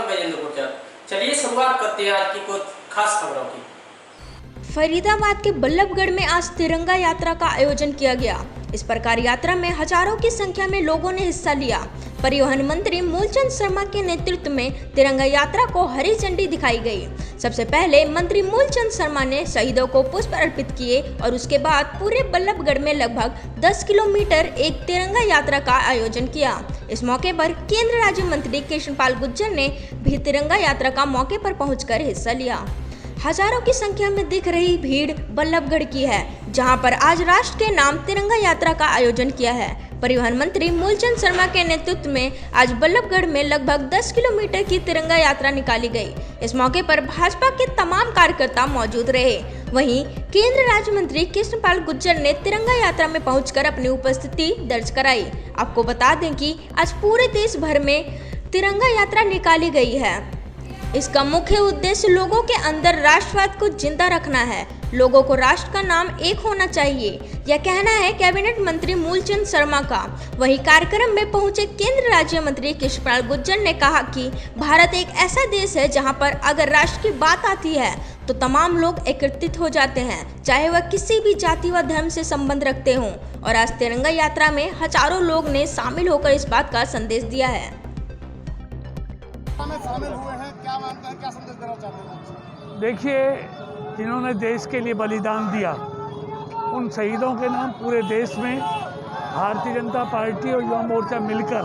स्वागत है मैं इंद्र गुर्जर। चलिए शुरुआत करते हैं आज की कुछ खास खबरों की। फरीदाबाद के बल्लभगढ़ में आज तिरंगा यात्रा का आयोजन किया गया। इस प्रकार यात्रा में हजारों की संख्या में लोगों ने हिस्सा लिया। परिवहन मंत्री मूलचंद शर्मा के नेतृत्व में तिरंगा यात्रा को हरी झंडी दिखाई गई। सबसे पहले मंत्री मूलचंद शर्मा ने शहीदों को पुष्प अर्पित किए और उसके बाद पूरे बल्लभगढ़ में लगभग 10 किलोमीटर एक तिरंगा यात्रा का आयोजन किया। इस मौके पर केंद्र राज्य मंत्री कृष्णपाल गुर्जर ने भी तिरंगा यात्रा का मौके पर पहुंचकर हिस्सा लिया। हजारों की संख्या में दिख रही भीड़ बल्लभगढ़ की है, जहां पर आज राष्ट्र के नाम तिरंगा यात्रा का आयोजन किया है। परिवहन मंत्री मूलचंद शर्मा के नेतृत्व में आज बल्लभगढ़ में लगभग 10 किलोमीटर की तिरंगा यात्रा निकाली गई। इस मौके पर भाजपा के तमाम कार्यकर्ता मौजूद रहे। वहीं केंद्र राज्य मंत्री कृष्णपाल गुर्जर ने तिरंगा यात्रा में पहुंचकर अपनी उपस्थिति दर्ज कराई। आपको बता दें कि आज पूरे देश भर में तिरंगा यात्रा निकाली गई है। इसका मुख्य उद्देश्य लोगों के अंदर राष्ट्रवाद को जिंदा रखना है। लोगों को राष्ट्र का नाम एक होना चाहिए, यह कहना है कैबिनेट मंत्री मूलचंद शर्मा का। वहीं कार्यक्रम में पहुंचे केंद्र राज्य मंत्री कृष्णपाल गुर्जर ने कहा कि भारत एक ऐसा देश है जहां पर अगर राष्ट्र की बात आती है तो तमाम लोग एकत्रित हो जाते हैं, चाहे वह किसी भी जाति व धर्म से संबंध रखते हों। और आज तिरंगा यात्रा में हजारों लोग ने शामिल होकर इस बात का संदेश दिया है। शामिल हुए हैं, क्या मानते हैं, क्या संदेश देना चाहते हैं? देखिए, जिन्होंने देश के लिए बलिदान दिया उन शहीदों के नाम पूरे देश में भारतीय जनता पार्टी और युवा मोर्चा मिलकर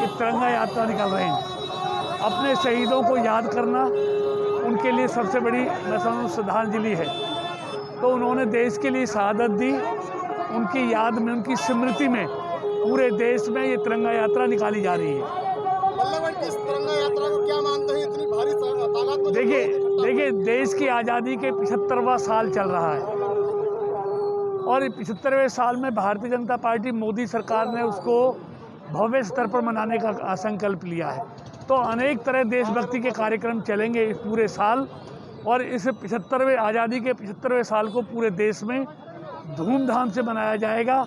ये तिरंगा यात्रा निकाल रहे हैं। अपने शहीदों को याद करना उनके लिए सबसे बड़ी मैं समझूं श्रद्धांजलि है। तो उन्होंने देश के लिए शहादत दी, उनकी याद में, उनकी स्मृति में पूरे देश में ये तिरंगा यात्रा निकाली जा रही है। बल्लभगढ़ की इस तिरंगा यात्रा को क्या मानते हैं, इतनी भारी तादाद में? देखिए देश की आज़ादी के 75वां साल चल रहा है और 75वें साल में भारतीय जनता पार्टी मोदी सरकार ने उसको भव्य स्तर पर मनाने का संकल्प लिया है। तो अनेक तरह देशभक्ति के कार्यक्रम चलेंगे इस पूरे साल और इस 75वें आज़ादी के 75वें साल को पूरे देश में धूमधाम से मनाया जाएगा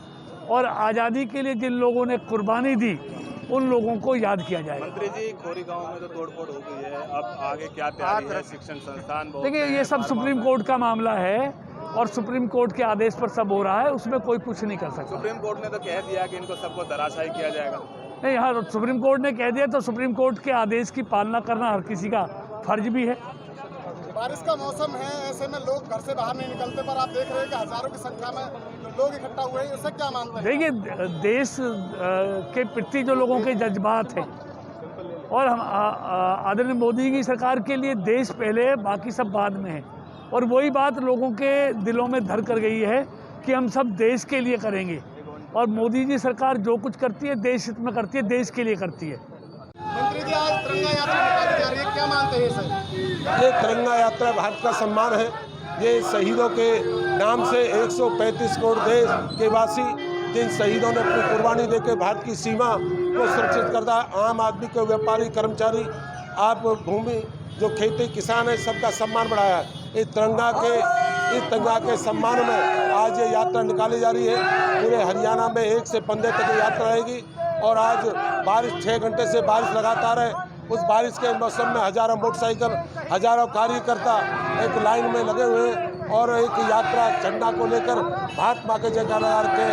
और आज़ादी के लिए जिन लोगों ने कुर्बानी दी उन लोगों को याद किया जाएगा। मंत्री जी, खोरी गांव में तो तोड़फोड़ हो गई है, अब आगे क्या तैयारी है? शिक्षण संस्थान देखिए, ये सब सुप्रीम कोर्ट का मामला है और सुप्रीम कोर्ट के आदेश पर सब हो रहा है, उसमें कोई कुछ नहीं कर सकता। सुप्रीम कोर्ट ने तो कह दिया कि इनको सबको धराशायी किया जाएगा। नहीं, हाँ, सुप्रीम कोर्ट ने कह दिया तो सुप्रीम कोर्ट के आदेश की पालना करना हर किसी का फर्ज भी है। बारिश का मौसम है, ऐसे में लोग घर से बाहर नहीं निकलते, पर आप देख रहे हैं कि हजारों की संख्या में लोग इकट्ठा हुए हैं, इससे क्या मानते हैं? देखिए, देश के प्रति जो लोगों के जज्बात हैं और हम आदरणीय मोदी की सरकार के लिए देश पहले है, बाकी सब बाद में है। और वही बात लोगों के दिलों में धर कर गई है कि हम सब देश के लिए करेंगे और मोदी जी सरकार जो कुछ करती है देश हित में करती है, देश के लिए करती है। मंत्री जी, आज तिरंगा यात्रा निकाली जा रही है, क्या मानते हैं सर? ये तिरंगा यात्रा भारत का सम्मान है। ये शहीदों के नाम से 135 करोड़ देश के वासी जिन शहीदों ने अपनी कुर्बानी देकर भारत की सीमा को सुरक्षित करता, आम आदमी को, व्यापारी, कर्मचारी, आप भूमि जो खेती किसान है, सबका सम्मान बढ़ाया है। इस तिरंगा के सम्मान में आज ये यात्रा निकाली जा रही है। पूरे हरियाणा में 1 से 15 तक ये यात्रा रहेगी और आज बारिश 6 घंटे से बारिश लगातार है। उस बारिश के मौसम में हजारों मोटरसाइकिल, हजारों कार्यकर्ता एक लाइन में लगे हुए हैं और एक यात्रा झंडा को लेकर भारत माँ के जयकार लगा के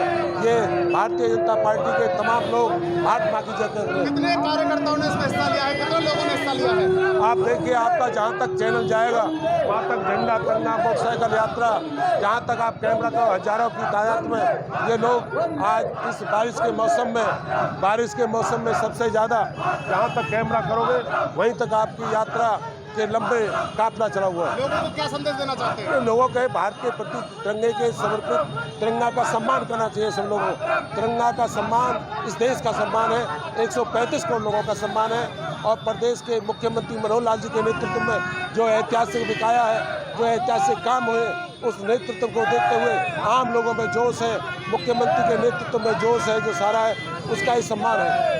ये भारतीय जनता पार्टी के तमाम लोग भारत माँ की जय कर रहे हैं। कितने कार्यकर्ताओं ने इसमें हिस्सा लिया है, कितने लोगों ने हिस्सा लिया है? आप देखिए, आपका जहाँ तक चैनल जाएगा वहाँ तक झंडा तिरंगा मोटरसाइकिल यात्रा, जहाँ तक आप कैमरा का हजारों की तादाद में ये लोग आज इस बारिश के मौसम में सबसे ज़्यादा जहाँ तक कैमरा करोगे वहीं तक आपकी यात्रा के लंबे काफिला चला हुआ है। लोगों को क्या संदेश देना चाहते हैं? लोगों के भारत के प्रति तिरंगे के समर्पित तिरंगा का सम्मान करना चाहिए सब लोगों को। तिरंगा का सम्मान इस देश का सम्मान है, 135 करोड़ लोगों का सम्मान है और प्रदेश के मुख्यमंत्री मनोहर लाल जी के नेतृत्व में जो ऐतिहासिक विकाया है, जो ऐतिहासिक काम हुए, उस नेतृत्व को देखते हुए आम लोगों में जोश है, मुख्यमंत्री के नेतृत्व में जोश है, जो सारा है उसका ही सम्मान है।